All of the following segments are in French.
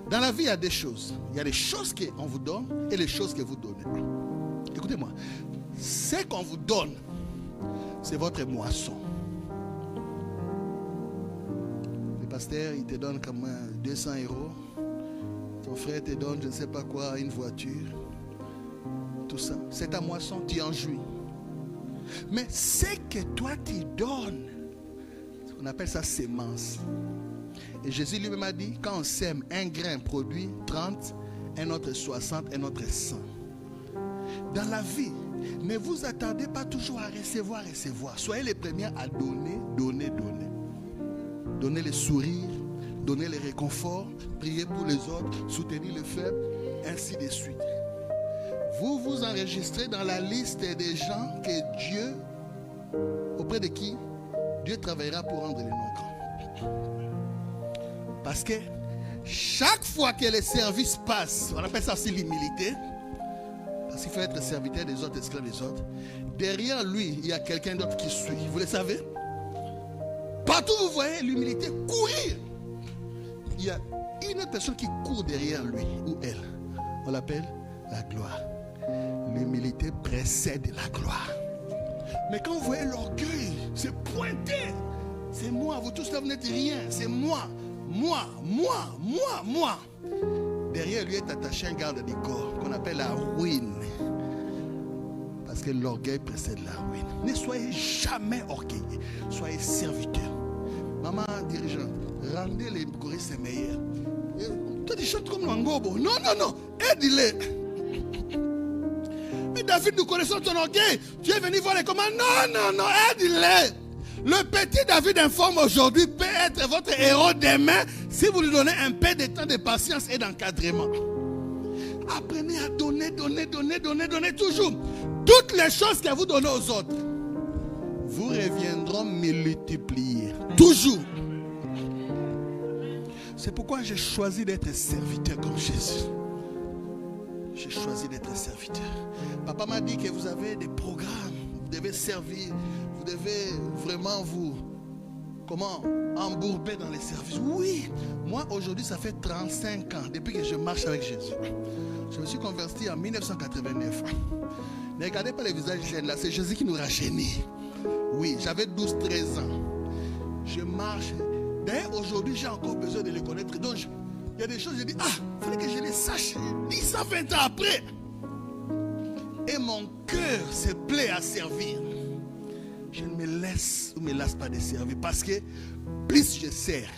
Dans la vie, il y a des choses. Il y a les choses qu'on vous donne et les choses que vous donnez. Écoutez-moi. Ce qu'on vous donne, c'est votre moisson. Le pasteur, il te donne comme 200 euros. Ton frère te donne, je ne sais pas quoi, une voiture. Tout ça. C'est ta moisson, tu en jouis. Mais ce que toi tu donnes, on appelle ça sémence. Et Jésus lui-même a dit, quand on sème, un grain produit 30, un autre 60, un autre 100. Dans la vie, ne vous attendez pas toujours à recevoir. Soyez les premiers à donner. Donnez les sourires, donnez les réconforts, priez pour les autres, soutenez les faibles, ainsi de suite. Vous vous enregistrez dans la liste des gens que Dieu, auprès de qui Dieu travaillera pour rendre les noms grands. Parce que chaque fois que les services passent, on appelle ça aussi l'humilité, parce qu'il faut être serviteur des autres, esclave des autres. Derrière lui, il y a quelqu'un d'autre qui suit. Vous le savez? Partout vous voyez l'humilité courir. Il y a une autre personne qui court derrière lui ou elle. On l'appelle la gloire. L'humilité précède la gloire. Mais quand vous voyez l'orgueil, c'est pointé. C'est moi, vous tous là vous n'êtes rien. C'est moi. Derrière lui est attaché un garde du corps qu'on appelle la ruine. Parce que l'orgueil précède la ruine. Ne soyez jamais orgueilleux. Soyez serviteurs. Maman dirigeante, rendez les choristes meilleurs. Toi tu chantes comme Nangobo. Non. Aide-les. Mais David, nous connaissons ton orgueil. Tu es venu voir les commandes. Non, aide-les. Le petit David informe aujourd'hui peut être votre héros demain si vous lui donnez un peu de temps de patience et d'encadrement. Apprenez à donner toujours. Toutes les choses que vous donnez aux autres vous reviendront multipliées. Toujours. C'est pourquoi j'ai choisi d'être serviteur comme Jésus. J'ai choisi d'être serviteur. Papa m'a dit que vous avez des programmes. Vous devez servir. Vous devez vraiment vous embourber dans les services. Oui, moi aujourd'hui ça fait 35 ans depuis que je marche avec Jésus. Je me suis converti en 1989. Ne regardez pas les visages jeunes là, c'est Jésus qui nous rajeunit. Oui, j'avais 12-13 ans. Je marche. D'ailleurs aujourd'hui j'ai encore besoin de les connaître. Donc il y a des choses, je dis, il fallait que je les sache 10 à 20 ans après. Et mon cœur se plaît à servir. Je ne me lasse pas de servir. Parce que plus je sers,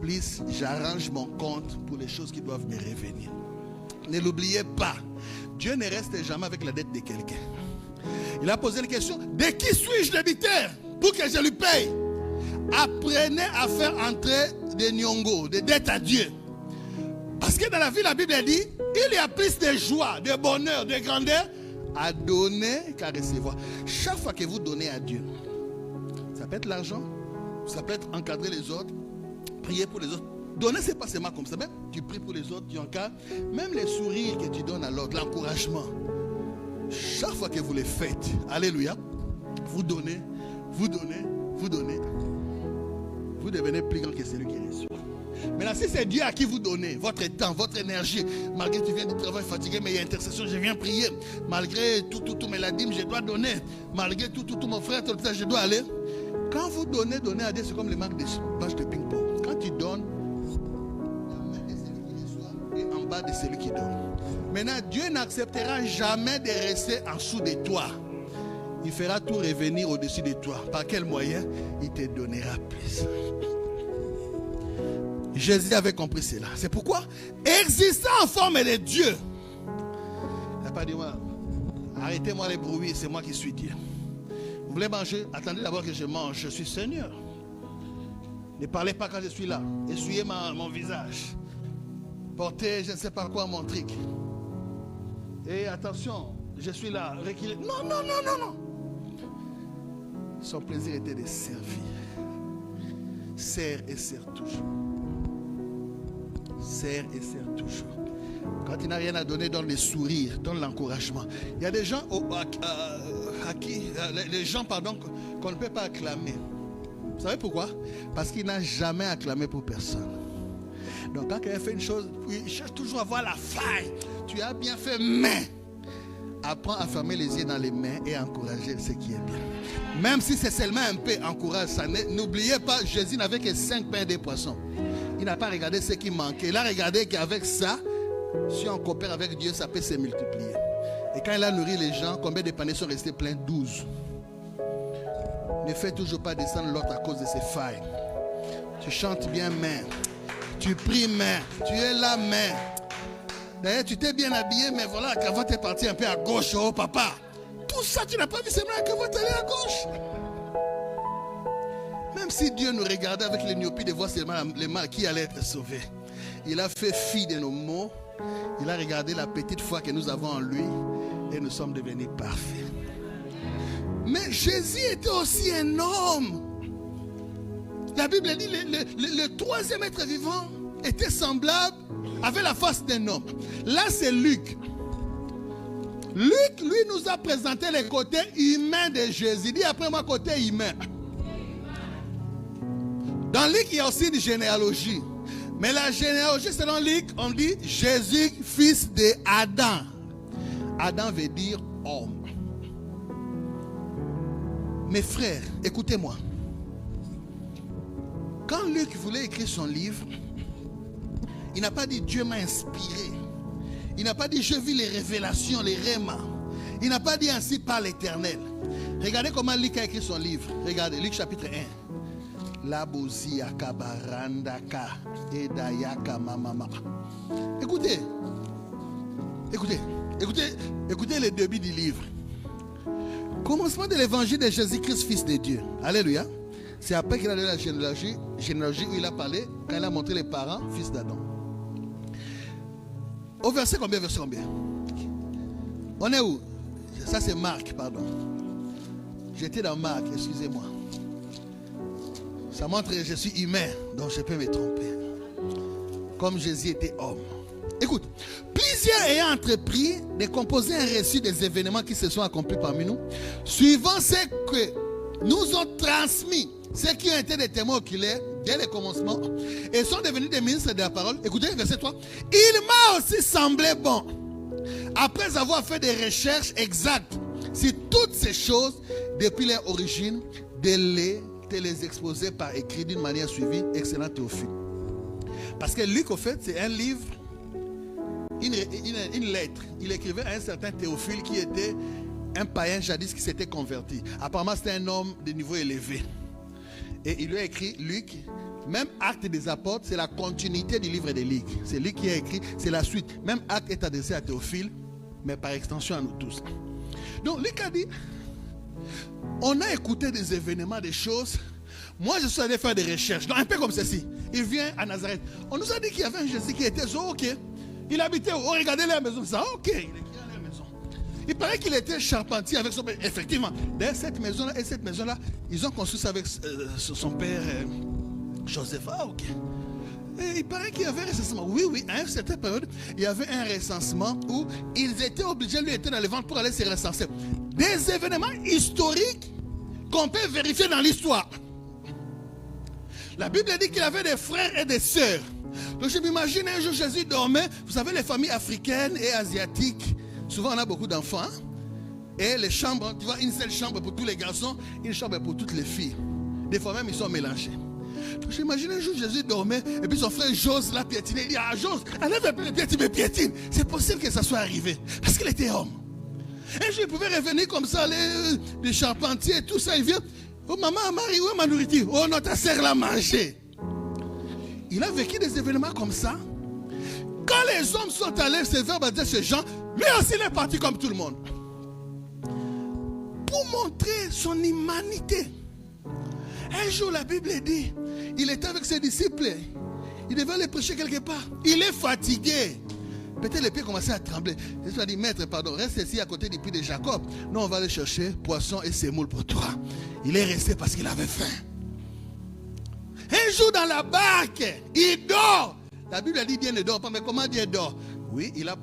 plus j'arrange mon compte pour les choses qui doivent me revenir. Ne l'oubliez pas. Dieu ne reste jamais avec la dette de quelqu'un. Il a posé la question, de qui suis-je débiteur pour que je lui paye? Apprenez à faire entrer des nyongo, des dettes à Dieu. Parce que dans la vie, la Bible dit, il y a plus de joie, de bonheur, de grandeur à donner qu'à recevoir. Chaque fois que vous donnez à Dieu, ça peut être l'argent, ça peut être encadrer les autres, prier pour les autres. Donner, c'est pas seulement comme ça. Même tu pries pour les autres, tu encadres. Même les sourires que tu donnes à l'autre, l'encouragement. Chaque fois que vous les faites, alléluia, vous donnez. Vous devenez plus grand que celui qui reçoit. Maintenant, si c'est Dieu à qui vous donnez votre temps, votre énergie, malgré que tu viens du travail fatigué, mais il y a intercession, je viens prier. Malgré tout, mais la dîme, je dois donner. Malgré tout, mon frère, tout ça, je dois aller. Quand vous donnez à Dieu, c'est comme les marques de bâches de ping-pong. Quand tu donnes, la main de celui qui reçoit et en bas de celui qui donne. Maintenant, Dieu n'acceptera jamais de rester en dessous de toi. Il fera tout revenir au-dessus de toi. Par quel moyen? Il te donnera plus. Jésus avait compris cela. C'est pourquoi, existant en forme de Dieu, il n'a pas dit, arrêtez-moi les bruits, c'est moi qui suis Dieu. Vous voulez manger? Attendez d'abord que je mange, je suis Seigneur. Ne parlez pas quand je suis là. Essuyez mon visage. Portez je ne sais pas quoi mon truc. Et attention, je suis là. Reculez. Non. Son plaisir était de servir. Sers et sers toujours. Sers et sers toujours. Quand il n'a rien à donner, donne les sourires, donne l'encouragement. Il y a des gens les gens qu'on ne peut pas acclamer. Vous savez pourquoi? Parce qu'il n'a jamais acclamé pour personne. Donc quand quelqu'un fait une chose, il cherche toujours à voir la faille. Tu as bien fait, mais apprends à fermer les yeux dans les mains et à encourager ce qui est bien. Même si c'est seulement un peu, encourage ça. N'oubliez pas, Jésus n'avait que 5 pains et des poissons. Il n'a pas regardé ce qui manquait. Il a regardé qu'avec ça, si on coopère avec Dieu, ça peut se multiplier. Et quand il a nourri les gens, combien de paniers sont restés pleins? 12. Ne fais toujours pas descendre l'autre à cause de ses failles. Tu chantes bien, mais tu pries, mais tu es là, mais d'ailleurs, tu t'es bien habillé, mais voilà, qu'avant tu es parti un peu à gauche, oh papa. Tout ça, tu n'as pas vu seulement qu'avant tu allais à gauche. Même si Dieu nous regardait avec les myopie de voir seulement les mal qui allaient être sauvés, il a fait fi de nos mots. Il a regardé la petite foi que nous avons en lui et nous sommes devenus parfaits. Mais Jésus était aussi un homme. La Bible dit le troisième être vivant était semblable, avait la face d'un homme. Là c'est Luc. Luc, lui, nous a présenté les côtés humains de Jésus. Dis après moi côté humain. Dans Luc, il y a aussi une généalogie. Mais la généalogie, selon Luc, on dit Jésus, fils d'Adam. Adam veut dire homme. Mes frères, écoutez-moi. Quand Luc voulait écrire son livre, il n'a pas dit Dieu m'a inspiré. Il n'a pas dit je vis les révélations, les rémas. Il n'a pas dit ainsi par l'Éternel. Regardez comment Luc a écrit son livre. Regardez, Luc chapitre 1. Labozia barandaka edayaka mamama. Écoutez. Écoutez le début du livre. Commencement de l'évangile de Jésus-Christ, fils de Dieu. Alléluia. C'est après qu'il a donné la généalogie où il a parlé, quand il a montré les parents, fils d'Adam. Au verset combien? On est où? Ça c'est Marc, pardon. J'étais dans Marc, excusez-moi. Ça montre que je suis humain, donc je peux me tromper. Comme Jésus était homme. Écoute, plusieurs ayant entrepris de composer un récit des événements qui se sont accomplis parmi nous, suivant ce que nous ont transmis, ceux qui ont été des témoins oculaires dès le commencement et sont devenus des ministres de la parole. Écoutez, verset 3. Il m'a aussi semblé bon, après avoir fait des recherches exactes sur toutes ces choses depuis leur origine, de les exposer par écrit d'une manière suivie, excellent Théophile. Parce que Luc, au fait, c'est un livre, une lettre. Il écrivait à un certain Théophile qui était un païen jadis qui s'était converti. Apparemment, c'était un homme de niveau élevé. Et il lui a écrit, Luc, même Acte des Apôtres, c'est la continuité du livre de Luc. C'est Luc qui a écrit, c'est la suite. Même Acte est adressé à Théophile, mais par extension à nous tous. Donc, Luc a dit, on a écouté des événements, des choses. Moi, je suis allé faire des recherches. Donc, un peu comme ceci. Il vient à Nazareth. On nous a dit qu'il y avait un Jésus qui était ok. Il habitait où? On regardait la maison. Ça, ok. Il est à la maison. Il paraît qu'il était charpentier avec son père. Effectivement. D'ailleurs, cette maison-là et cette maison-là, ils ont construit ça avec son père Joseph. Ah, ok. Et il paraît qu'il y avait un recensement. Oui, à une certaine période, il y avait un recensement où ils étaient obligés, lui, était dans les ventes pour aller se recenser. Des événements historiques qu'on peut vérifier dans l'histoire. La Bible dit qu'il avait des frères et des sœurs. Donc je m'imagine un jour Jésus dormait. Vous savez, les familles africaines et asiatiques, souvent on a beaucoup d'enfants. Hein? Et les chambres, tu vois, une seule chambre pour tous les garçons, une chambre pour toutes les filles. Des fois même, ils sont mélangés. Donc j'imagine un jour Jésus dormait et puis son frère Jose l'a piétiné. Il dit, ah Jose, enlève un peu le piétine, mais piétine. C'est possible que ça soit arrivé. Parce qu'il était homme. Un jour il pouvait revenir comme ça, les charpentiers, tout ça, il vient. Oh maman, Marie, où est ma nourriture? Oh non, ta sœur l'a mangé. Il a vécu des événements comme ça. Quand les hommes sont allés se faire baptiser ces gens, lui aussi il est parti comme tout le monde. Pour montrer son humanité. Un jour la Bible dit, il était avec ses disciples. Il devait aller prêcher quelque part. Il est fatigué. Peut-être les pieds commençaient à trembler. Jésus a dit, maître, pardon, reste ici à côté du puits de Jacob. Nous, on va aller chercher poisson et sémoule pour toi. Il est resté parce qu'il avait faim. Un jour dans la barque, il dort. La Bible a dit, Dieu ne dort pas, mais comment Dieu dort? Oui, il a